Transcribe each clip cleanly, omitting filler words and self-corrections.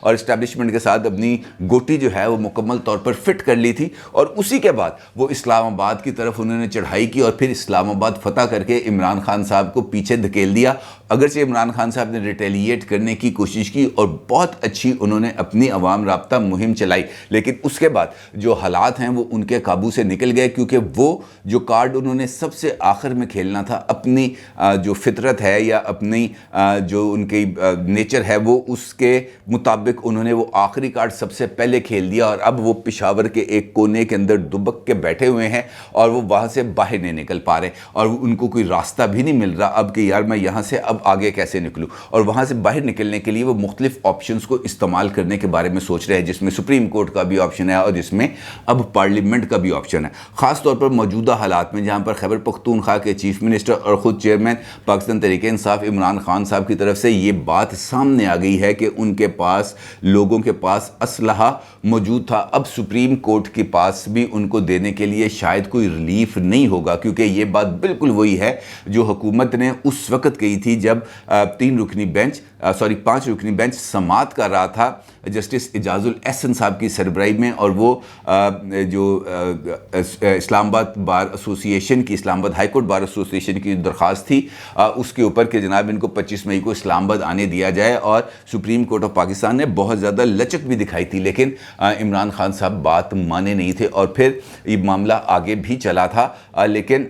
اور اسٹیبلشمنٹ کے ساتھ اپنی گوٹی جو ہے وہ مکمل طور پر فٹ کر لی تھی، اور اسی کے بعد وہ اسلام آباد کی طرف انہوں نے چڑھائی کی اور پھر اسلام آباد فتح کر کے عمران خان صاحب کو پیچھے دھکیل دیا۔ اگرچہ عمران خان صاحب نے ریٹیلیٹ کرنے کی کوشش کی اور بہت اچھی انہوں نے اپنی عوام رابطہ مہم چلائی، لیکن اس کے بعد جو حالات ہیں وہ ان کے قابو سے نکل گئے، کیونکہ وہ جو کارڈ انہوں نے سب سے آخر میں کھیلنا تھا، اپنی جو فطرت ہے یا اپنی جو ان کی نیچر ہے وہ اس کے مطابق انہوں نے وہ آخری کارڈ سب سے پہلے کھیل دیا، اور اب وہ پشاور کے ایک کونے کے اندر دبک کے بیٹھے ہوئے ہیں اور وہ وہاں سے باہر نہیں نکل پا رہے، اور ان کو کوئی راستہ بھی نہیں مل رہا اب کہ یار میں یہاں سے اب آگے کیسے نکلوں، اور وہاں سے باہر نکلنے کے لیے وہ مختلف آپشنز کو استعمال کرنے کے بارے میں سوچ رہے ہیں، جس میں سپریم کورٹ کا بھی آپشن ہے اور جس میں اب پارلیمنٹ کا بھی آپشن ہے۔ خاص طور پر موجودہ حالات میں جہاں پر خیبر پختونخوا کے چیف منسٹر اور خود چیئرمین پاکستان تحریک انصاف عمران خان صاحب کی طرف سے یہ بات سامنے آ گئی ہے کہ ان کے پاس لوگوں کے پاس اسلحہ موجود تھا، اب سپریم کورٹ کے پاس بھی ان کو دینے کے لیے شاید کوئی ریلیف نہیں ہوگا، کیونکہ یہ بات بالکل وہی ہے جو حکومت نے اس وقت کہی تھی جب 5 رکنی بینچ سماعت کر رہا تھا جسٹس اعجاز الاحسن صاحب کی سربراہی میں، اور وہ جو اسلام آباد بار ایسوسی ایشن کی، اسلام آباد ہائی کورٹ بار ایسوسی ایشن کی درخواست تھی اس کے اوپر کہ جناب ان کو 25 مئی کو اسلام آباد آنے دیا جائے، اور سپریم کورٹ آف پاکستان نے بہت زیادہ لچک بھی دکھائی تھی، لیکن عمران خان صاحب بات مانے نہیں تھے اور پھر یہ معاملہ آگے بھی چلا تھا۔ لیکن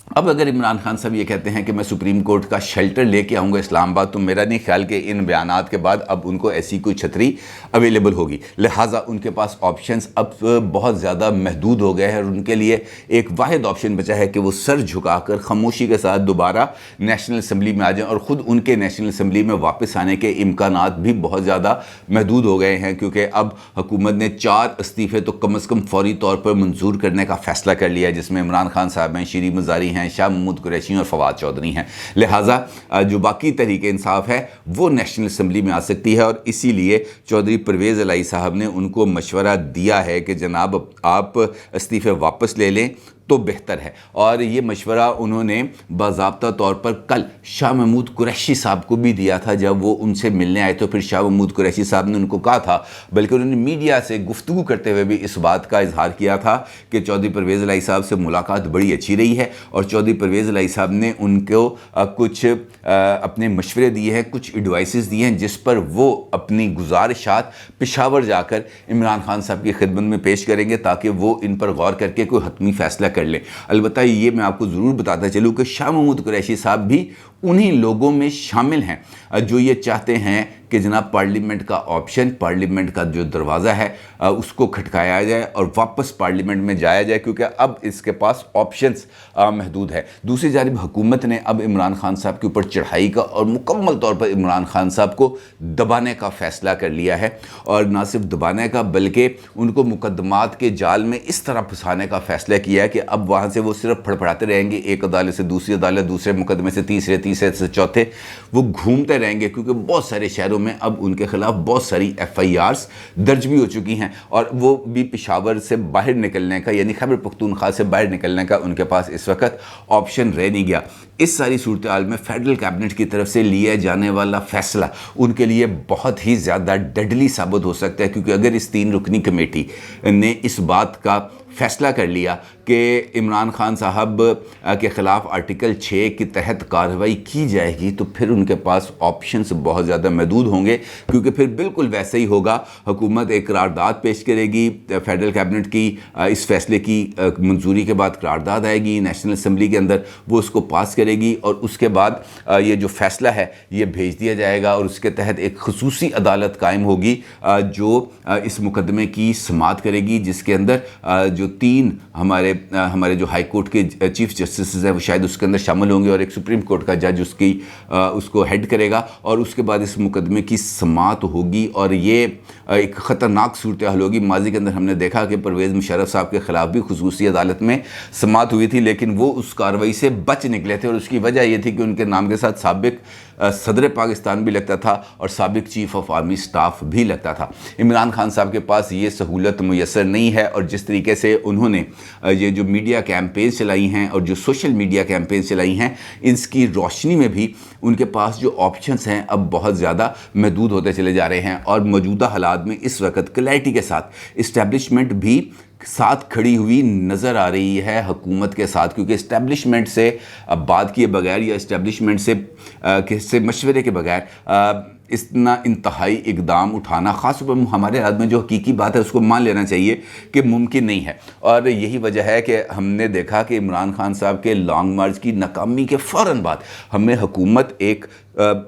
اب اگر عمران خان صاحب یہ کہتے ہیں کہ میں سپریم کورٹ کا شیلٹر لے کے آؤں گا اسلام آباد، تو میرا نہیں خیال کہ ان بیانات کے بعد اب ان کو ایسی کوئی چھتری اویلیبل ہوگی، لہٰذا ان کے پاس آپشنز اب بہت زیادہ محدود ہو گئے ہیں، اور ان کے لیے ایک واحد آپشن بچا ہے کہ وہ سر جھکا کر خاموشی کے ساتھ دوبارہ نیشنل اسمبلی میں آ جائیں، اور خود ان کے نیشنل اسمبلی میں واپس آنے کے امکانات بھی بہت زیادہ محدود ہو گئے ہیں، کیونکہ اب حکومت نے 4 استعفے تو کم از کم فوری طور پر منظور کرنے کا فیصلہ کر لیا ہے، جس میں عمران خان صاحب ہیں، شیریں مزاری ہیں، شاہ محمود قریشی اور فواد چودھری ہیں، لہٰذا جو باقی تحریک انصاف ہے وہ نیشنل اسمبلی میں آ سکتی ہے، اور اسی لیے چودھری پرویز الہی صاحب نے ان کو مشورہ دیا ہے کہ جناب آپ استعفے واپس لے لیں تو بہتر ہے، اور یہ مشورہ انہوں نے باضابطہ طور پر کل شاہ محمود قریشی صاحب کو بھی دیا تھا جب وہ ان سے ملنے آئے، تو پھر شاہ محمود قریشی صاحب نے ان کو کہا تھا، بلکہ انہوں نے میڈیا سے گفتگو کرتے ہوئے بھی اس بات کا اظہار کیا تھا کہ چودھری پرویز الہی صاحب سے ملاقات بڑی اچھی رہی ہے، اور چودھری پرویز الہی صاحب نے ان کو کچھ اپنے مشورے دیے ہیں، کچھ ایڈوائسز دیے ہیں، جس پر وہ اپنی گزارشات پشاور جا کر عمران خان صاحب کی خدمت میں پیش کریں گے تاکہ وہ ان پر غور کر کے کوئی حتمی فیصلہ کر لیں۔ البتہ یہ میں آپ کو ضرور بتاتا چلوں کہ شاہ محمود قریشی صاحب بھی انہی لوگوں میں شامل ہیں جو یہ چاہتے ہیں کہ جناب پارلیمنٹ کا آپشن، پارلیمنٹ کا جو دروازہ ہے اس کو کھٹکایا جائے اور واپس پارلیمنٹ میں جایا جائے، کیونکہ اب اس کے پاس آپشنز محدود ہے۔ دوسری جانب حکومت نے اب عمران خان صاحب کے اوپر چڑھائی کا اور مکمل طور پر عمران خان صاحب کو دبانے کا فیصلہ کر لیا ہے، اور نہ صرف دبانے کا بلکہ ان کو مقدمات کے جال میں اس طرح پھنسانے کا فیصلہ کیا ہے کہ اب وہاں سے وہ صرف پھڑپڑاتے رہیں گے، ایک عدالت سے دوسری عدالت، دوسرے مقدمے سے تیسرے، تیسرے سے چوتھے، وہ گھومتے رہیں گے، کیونکہ بہت سارے شہروں میں اب ان کے خلاف بہت ساری FIRs درج بھی ہو چکی ہیں، اور وہ بھی پشاور سے باہر نکلنے کا، یعنی خیبر پختونخوا سے باہر نکلنے کا ان کے پاس اس وقت آپشن رہ نہیں گیا۔ اس ساری صورتحال میں فیڈرل کیبنٹ کی طرف سے لیا جانے والا فیصلہ ان کے لیے بہت ہی زیادہ ڈیڈلی ثابت ہو سکتا ہے، کیونکہ اگر اس 3 رکنی کمیٹی نے اس بات کا فیصلہ کر لیا کہ عمران خان صاحب کے خلاف آرٹیکل 6 کے تحت کارروائی کی جائے گی، تو پھر ان کے پاس آپشنز بہت زیادہ محدود ہوں گے، کیونکہ پھر بالکل ویسے ہی ہوگا، حکومت ایک قرارداد پیش کرے گی، فیڈرل کیبنٹ کی اس فیصلے کی منظوری کے بعد قرارداد آئے گی نیشنل اسمبلی کے اندر، وہ اس کو پاس کرے گی، اور اس کے بعد یہ جو فیصلہ ہے یہ بھیج دیا جائے گا، اور اس کے تحت ایک خصوصی عدالت قائم ہوگی جو اس مقدمے کی سماعت کرے گی، جس کے اندر جو 3 ہمارے جو ہائی کورٹ کے چیف جسٹسز ہیں وہ شاید اس کے اندر شامل ہوں گے، اور ایک سپریم کورٹ کا جج اس کو ہیڈ کرے گا، اور اس کے بعد اس مقدمے کی سماعت ہوگی، اور یہ ایک خطرناک صورتحال ہوگی۔ ماضی کے اندر ہم نے دیکھا کہ پرویز مشرف صاحب کے خلاف بھی خصوصی عدالت میں سماعت ہوئی تھی، لیکن وہ اس کارروائی سے بچ نکلے تھے، اور اس کی وجہ یہ تھی کہ ان کے نام کے ساتھ سابق صدر پاکستان بھی لگتا تھا اور سابق چیف آف آرمی سٹاف بھی لگتا تھا۔ عمران خان صاحب کے پاس یہ سہولت میسر نہیں ہے، اور جس طریقے سے انہوں نے یہ جو میڈیا کیمپینز چلائی ہیں اور جو سوشل میڈیا کیمپینز چلائی ہیں، اس کی روشنی میں بھی ان کے پاس جو آپشنز ہیں اب بہت زیادہ محدود ہوتے چلے جا رہے ہیں، اور موجودہ حالات میں اس وقت کلیئرٹی کے ساتھ اسٹیبلشمنٹ بھی ساتھ کھڑی ہوئی نظر آ رہی ہے حکومت کے ساتھ، کیونکہ اسٹیبلشمنٹ سے بات کیے بغیر یا اسٹیبلشمنٹ سے مشورے کے بغیر اتنا انتہائی اقدام اٹھانا، خاص طور پر ہمارے حالات میں جو حقیقی بات ہے اس کو مان لینا چاہیے کہ ممکن نہیں ہے۔ اور یہی وجہ ہے کہ ہم نے دیکھا کہ عمران خان صاحب کے لانگ مارچ کی ناکامی کے فوراً بعد ہمیں حکومت ایک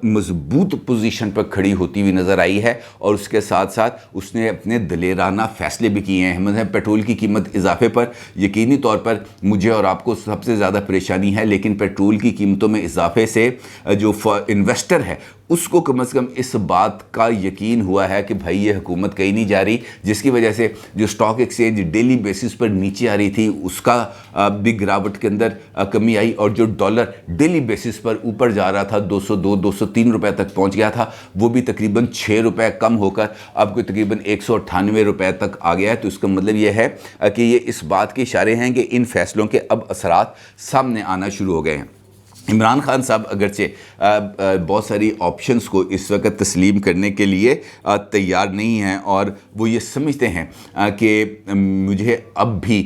مضبوط پوزیشن پر کھڑی ہوتی ہوئی نظر آئی ہے، اور اس کے ساتھ ساتھ اس نے اپنے دلیرانہ فیصلے بھی کیے ہیں۔ مثلا پیٹرول کی قیمت اضافے پر یقینی طور پر مجھے اور آپ کو سب سے زیادہ پریشانی ہے، لیکن پیٹرول کی قیمتوں میں اضافے سے جو انویسٹر ہے اس کو کم از کم اس بات کا یقین ہوا ہے کہ بھائی یہ حکومت کہیں نہیں جا رہی، جس کی وجہ سے جو سٹاک ایکسچینج ڈیلی بیسس پر نیچے آ رہی تھی اس کا بھی گراوٹ کے اندر کمی آئی، اور جو ڈالر ڈیلی بیسس پر اوپر جا رہا تھا 202 203 روپے تک پہنچ گیا تھا، وہ بھی تقریباً 6 روپے کم ہو کر اب کوئی تقریباً 198 روپے تک آ گیا ہے۔ تو اس کا مطلب یہ ہے کہ یہ اس بات کے اشارے ہیں کہ ان فیصلوں کے اب اثرات سامنے آنا شروع ہو گئے ہیں۔ عمران خان صاحب اگرچہ بہت ساری آپشنز کو اس وقت تسلیم کرنے کے لیے تیار نہیں ہیں، اور وہ یہ سمجھتے ہیں کہ مجھے اب بھی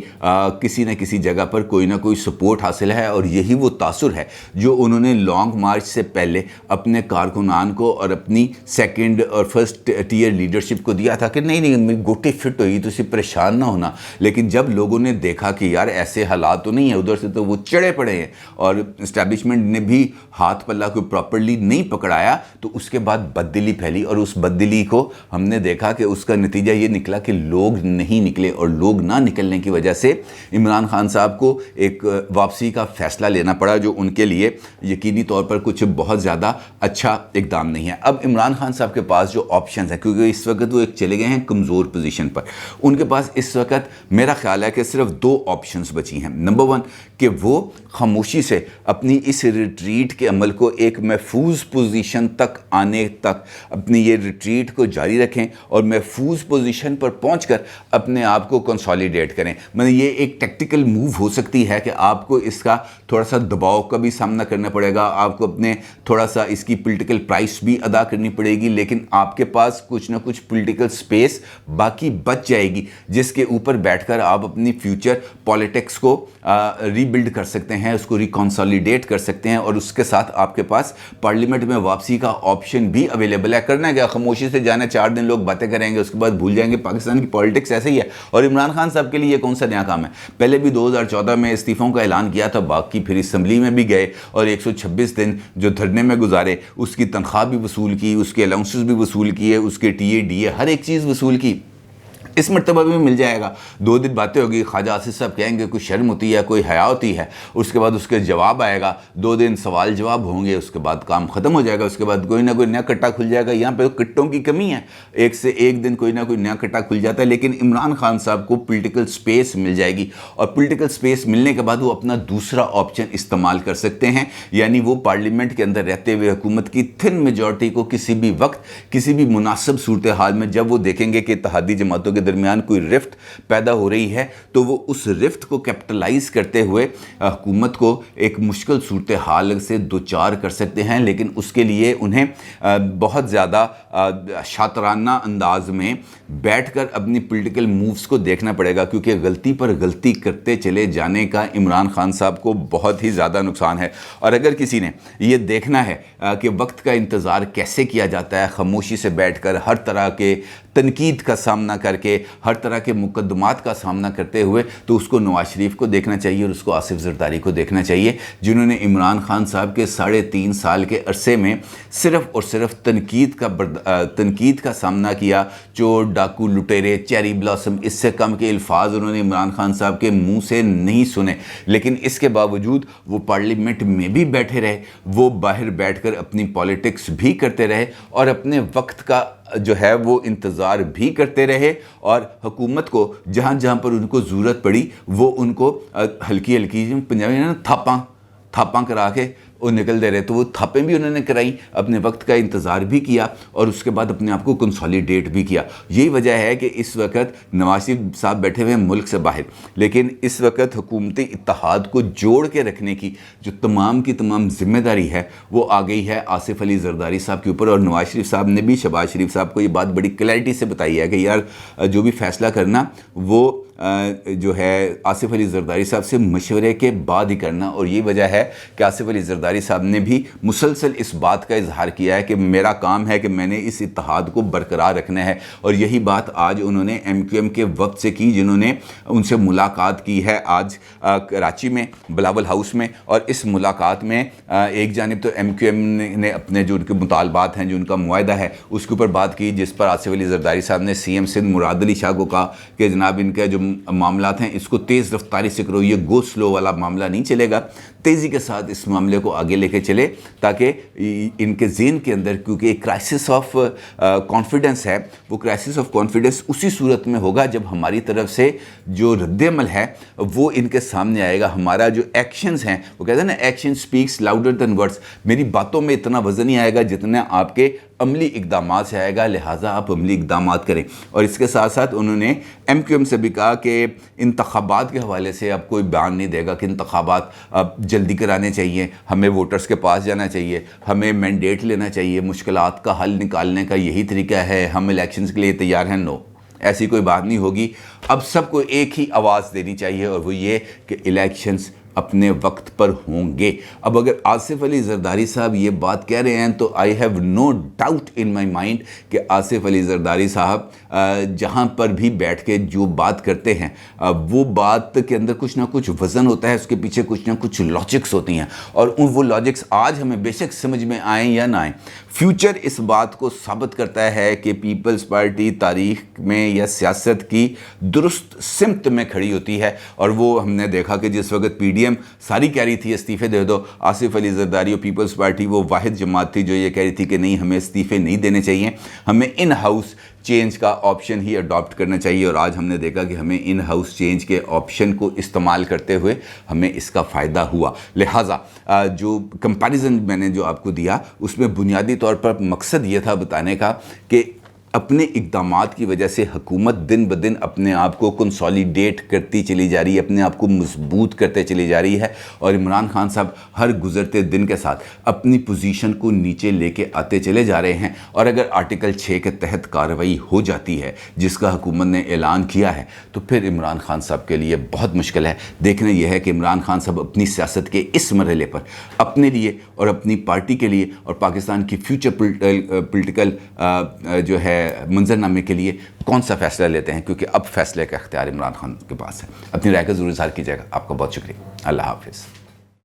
کسی نہ کسی جگہ پر کوئی نہ کوئی سپورٹ حاصل ہے، اور یہی وہ تاثر ہے جو انہوں نے لانگ مارچ سے پہلے اپنے کارکنان کو اور اپنی سیکنڈ اور فرسٹ ٹیئر لیڈرشپ کو دیا تھا کہ نہیں میری گوٹی فٹ ہوئی تو اسے پریشان نہ ہونا۔ لیکن جب لوگوں نے دیکھا کہ یار ایسے حالات تو نہیں ہیں، ادھر سے تو وہ چڑھے پڑے ہیں اور اسٹیبلشمنٹ نے بھی ہاتھ پلہ کو پراپرلی نہیں پکڑایا، تو اس کے بعد بددلی پھیلی، اور اس بددلی کو ہم نے دیکھا کہ اس کا نتیجہ یہ نکلا کہ لوگ نہیں نکلے، اور لوگ نہ نکلنے کی وجہ سے عمران خان صاحب کو ایک واپسی کا فیصلہ لینا پڑا، جو ان کے لیے یقینی طور پر کچھ بہت زیادہ اچھا اقدام نہیں ہے۔ اب عمران خان صاحب کے پاس جو آپشنز ہیں، کیونکہ اس وقت وہ ایک چلے گئے ہیں کمزور پوزیشن پر، ان کے پاس اس وقت میرا خیال ہے کہ صرف 2 آپشنز بچی ہیں۔ نمبر 1 کہ وہ خاموشی سے اپنی اس ریٹریٹ کے عمل کو ایک محفوظ پوزیشن تک آنے تک اپنی یہ ریٹریٹ کو جاری رکھیں، اور محفوظ پوزیشن پر پہنچ کر اپنے آپ کو کنسالیڈیٹ کریں۔ مطلب یہ ایک ٹیکٹیکل موو ہو سکتی ہے کہ آپ کو اس کا تھوڑا سا دباؤ کا بھی سامنا کرنا پڑے گا، آپ کو اپنے تھوڑا سا اس کی پولیٹیکل پرائس بھی ادا کرنی پڑے گی، لیکن آپ کے پاس کچھ نہ کچھ پولیٹیکل سپیس باقی بچ جائے گی، جس کے اوپر بیٹھ کر آپ اپنی فیوچر پالیٹکس کو ری بلڈ کر سکتے ہیں، اس کو ریکنسالیڈیٹ کر سکتے ہیں، اور اس کے ساتھ آپ کے پاس پارلیمنٹ میں واپسی کا آپشن بھی اویلیبل ہے۔ کرنا ہے کیا؟ خاموشی سے جانا، 4 دن لوگ باتیں کریں گے، اس کے بعد بھول جائیں گے۔ پاکستان کی پالیٹکس ایسے ہی ہے، اور عمران خان صاحب کے لیے یہ کون سا نیا کام ہے؟ پہلے بھی 2014 میں استعفوں کا اعلان کیا تھا، باقی پھر اسمبلی میں بھی گئے اور 126 دن جو دھرنے میں گزارے، اس کی تنخواہ بھی وصول کی، اس کے الاؤنسز بھی وصول کیے، اس کے ٹی اے ڈی اے ہر ایک چیز وصول کی۔ اس مرتبہ بھی مل جائے گا۔ 2 دن باتیں ہوگی، خواجہ آصف صاحب کہیں گے کوئی شرم ہوتی ہے، کوئی حیا ہوتی ہے، اس کے بعد اس کے جواب آئے گا، 2 دن سوال جواب ہوں گے، اس کے بعد کام ختم ہو جائے گا، اس کے بعد کوئی نہ کوئی نیا کٹا کھل جائے گا۔ یہاں پہ کٹوں کی کمی ہے، ایک سے ایک دن کوئی نہ کوئی نیا کٹا کھل جاتا ہے، لیکن عمران خان صاحب کو پولیٹیکل سپیس مل جائے گی، اور پولیٹیکل سپیس ملنے کے بعد وہ اپنا دوسرا آپشن استعمال کر سکتے ہیں، یعنی وہ پارلیمنٹ کے اندر رہتے ہوئے حکومت کی تھن میجورٹی کو کسی بھی وقت کسی بھی مناسب صورتحال میں جب وہ دیکھیں گے کہ اتحادی جماعتوں کے درمیان کوئی رفت پیدا ہو رہی ہے، تو وہ اس رفت کو کیپٹلائز کرتے ہوئے حکومت کو ایک مشکل صورتحال سے دوچار کر سکتے ہیں، لیکن اس کے لیے انہیں بہت زیادہ شاطرانہ انداز میں بیٹھ کر اپنی پولیٹیکل مووز کو دیکھنا پڑے گا، کیونکہ غلطی پر غلطی کرتے چلے جانے کا عمران خان صاحب کو بہت ہی زیادہ نقصان ہے۔ اور اگر کسی نے یہ دیکھنا ہے کہ وقت کا انتظار کیسے کیا جاتا ہے، خاموشی سے بیٹھ کر ہر طرح کے تنقید کا سامنا کر کے، ہر طرح کے مقدمات کا سامنا کرتے ہوئے، تو اس کو نواز شریف کو دیکھنا چاہیے اور اس کو آصف زرداری کو دیکھنا چاہیے، جنہوں نے عمران خان صاحب کے 3.5 سال کے عرصے میں صرف اور صرف تنقید کا سامنا کیا۔ چور، ڈاکو، لٹیرے، چیری بلاسم، اس سے کم کے الفاظ انہوں نے عمران خان صاحب کے منہ سے نہیں سنے، لیکن اس کے باوجود وہ پارلیمنٹ میں بھی بیٹھے رہے، وہ باہر بیٹھ کر اپنی پالیٹکس بھی کرتے رہے، اور اپنے وقت کا جو ہے وہ انتظار بھی کرتے رہے، اور حکومت کو جہاں جہاں پر ان کو ضرورت پڑی وہ ان کو ہلکی ہلکی پنجابی تھاپاں کرا کے وہ نکل دے رہے، تو وہ تھاپیں بھی انہوں نے کرائی، اپنے وقت کا انتظار بھی کیا اور اس کے بعد اپنے آپ کو کنسالیڈیٹ بھی کیا۔ یہی وجہ ہے کہ اس وقت نواز شریف صاحب بیٹھے ہوئے ہیں ملک سے باہر، لیکن اس وقت حکومتی اتحاد کو جوڑ کے رکھنے کی جو تمام کی تمام ذمہ داری ہے وہ آ گئی ہے آصف علی زرداری صاحب کے اوپر۔ اور نواز شریف صاحب نے بھی شہباز شریف صاحب کو یہ بات بڑی کلیئرٹی سے بتائی ہے کہ یار جو بھی فیصلہ کرنا وہ جو ہے آصف علی زرداری صاحب سے مشورے کے بعد ہی کرنا۔ اور یہ وجہ ہے کہ آصف علی زرداری صاحب نے بھی مسلسل اس بات کا اظہار کیا ہے کہ میرا کام ہے کہ میں نے اس اتحاد کو برقرار رکھنا ہے، اور یہی بات آج انہوں نے ایم کیو ایم کے وفد سے کی، جنہوں نے ان سے ملاقات کی ہے آج کراچی میں بلاول ہاؤس میں۔ اور اس ملاقات میں ایک جانب تو ایم کیو ایم نے اپنے جو ان کے مطالبات ہیں، جو ان کا معاہدہ ہے، اس کے اوپر بات کی، جس پر آصف علی زرداری صاحب نے سی ایم سندھ مراد علی شاہ کو کہا کہ جناب ان کا جو معاملات ہیں اس کو تیز رفتاری سے کرو، یہ گو سلو والا معاملہ نہیں چلے گا، تیزی کے ساتھ اس معاملے کو آگے لے کے چلے تاکہ ان کے ذہن کے اندر، کیونکہ ایک کرائسس آف کانفیڈنس ہے، وہ کرائسس آف کانفیڈنس اسی صورت میں ہوگا جب ہماری طرف سے جو رد عمل ہے وہ ان کے سامنے آئے گا، ہمارا جو ایکشنز ہیں، وہ کہتے ہیں نا action specs louder than words, میری باتوں میں اتنا وزن نہیں آئے گا جتنا آپ کے عملی اقدامات سے آئے گا، لہٰذا آپ عملی اقدامات کریں۔ اور اس کے ساتھ ساتھ انہوں نے ایم کیو ایم سے بھی کہا کہ انتخابات کے حوالے سے اب کوئی بیان نہیں دے گا کہ انتخابات اب جلدی کرانے چاہیے، ہمیں ووٹرز کے پاس جانا چاہیے، ہمیں مینڈیٹ لینا چاہیے، مشکلات کا حل نکالنے کا یہی طریقہ ہے، ہم الیکشنز کے لیے تیار ہیں۔ نو، ایسی کوئی بات نہیں ہوگی۔ اب سب کو ایک ہی آواز دینی چاہیے، اور وہ یہ کہ الیکشنز اپنے وقت پر ہوں گے۔ اب اگر آصف علی زرداری صاحب یہ بات کہہ رہے ہیں تو I have no doubt in my mind کہ آصف علی زرداری صاحب جہاں پر بھی بیٹھ کے جو بات کرتے ہیں وہ بات کے اندر کچھ نہ کچھ وزن ہوتا ہے، اس کے پیچھے کچھ نہ کچھ لاجکس ہوتی ہیں، اور وہ لاجکس آج ہمیں بے شک سمجھ میں آئیں یا نہ آئیں، فیوچر اس بات کو ثابت کرتا ہے کہ پیپلز پارٹی تاریخ میں یا سیاست کی درست سمت میں کھڑی ہوتی ہے۔ اور وہ ہم نے دیکھا کہ جس وقت پی ڈی ایم ساری کہہ رہی تھی استعفے دے دو، آصف علی زرداری اور پیپلز پارٹی وہ واحد جماعت تھی جو یہ کہہ رہی تھی کہ نہیں، ہمیں استعفے نہیں دینے چاہیے، ہمیں ان ہاؤس چینج کا آپشن ہی اڈاپٹ کرنا چاہیے۔ اور آج ہم نے دیکھا کہ ہمیں ان ہاؤس چینج کے آپشن کو استعمال کرتے ہوئے ہمیں اس کا فائدہ ہوا۔ لہٰذا جو کمپیریزن میں نے جو آپ کو دیا اس میں بنیادی طور پر مقصد یہ تھا بتانے کا کہ اپنے اقدامات کی وجہ سے حکومت دن بدن اپنے آپ کو کنسالیڈیٹ کرتی چلی جا رہی ہے، اپنے آپ کو مضبوط کرتے چلی جا رہی ہے، اور عمران خان صاحب ہر گزرتے دن کے ساتھ اپنی پوزیشن کو نیچے لے کے آتے چلے جا رہے ہیں۔ اور اگر آرٹیکل 6 کے تحت کارروائی ہو جاتی ہے جس کا حکومت نے اعلان کیا ہے تو پھر عمران خان صاحب کے لیے بہت مشکل ہے۔ دیکھنا یہ ہے کہ عمران خان صاحب اپنی سیاست کے اس مرحلے پر اپنے لیے اور اپنی پارٹی کے لیے اور پاکستان کی فیوچر پولیٹیکل جو ہے منظرنامے کے لیے کون سا فیصلہ لیتے ہیں، کیونکہ اب فیصلے کا اختیار عمران خان کے پاس ہے۔ اپنی رائے کا ضرور اظہار کیجیے گا۔ آپ کا بہت شکریہ۔ اللہ حافظ۔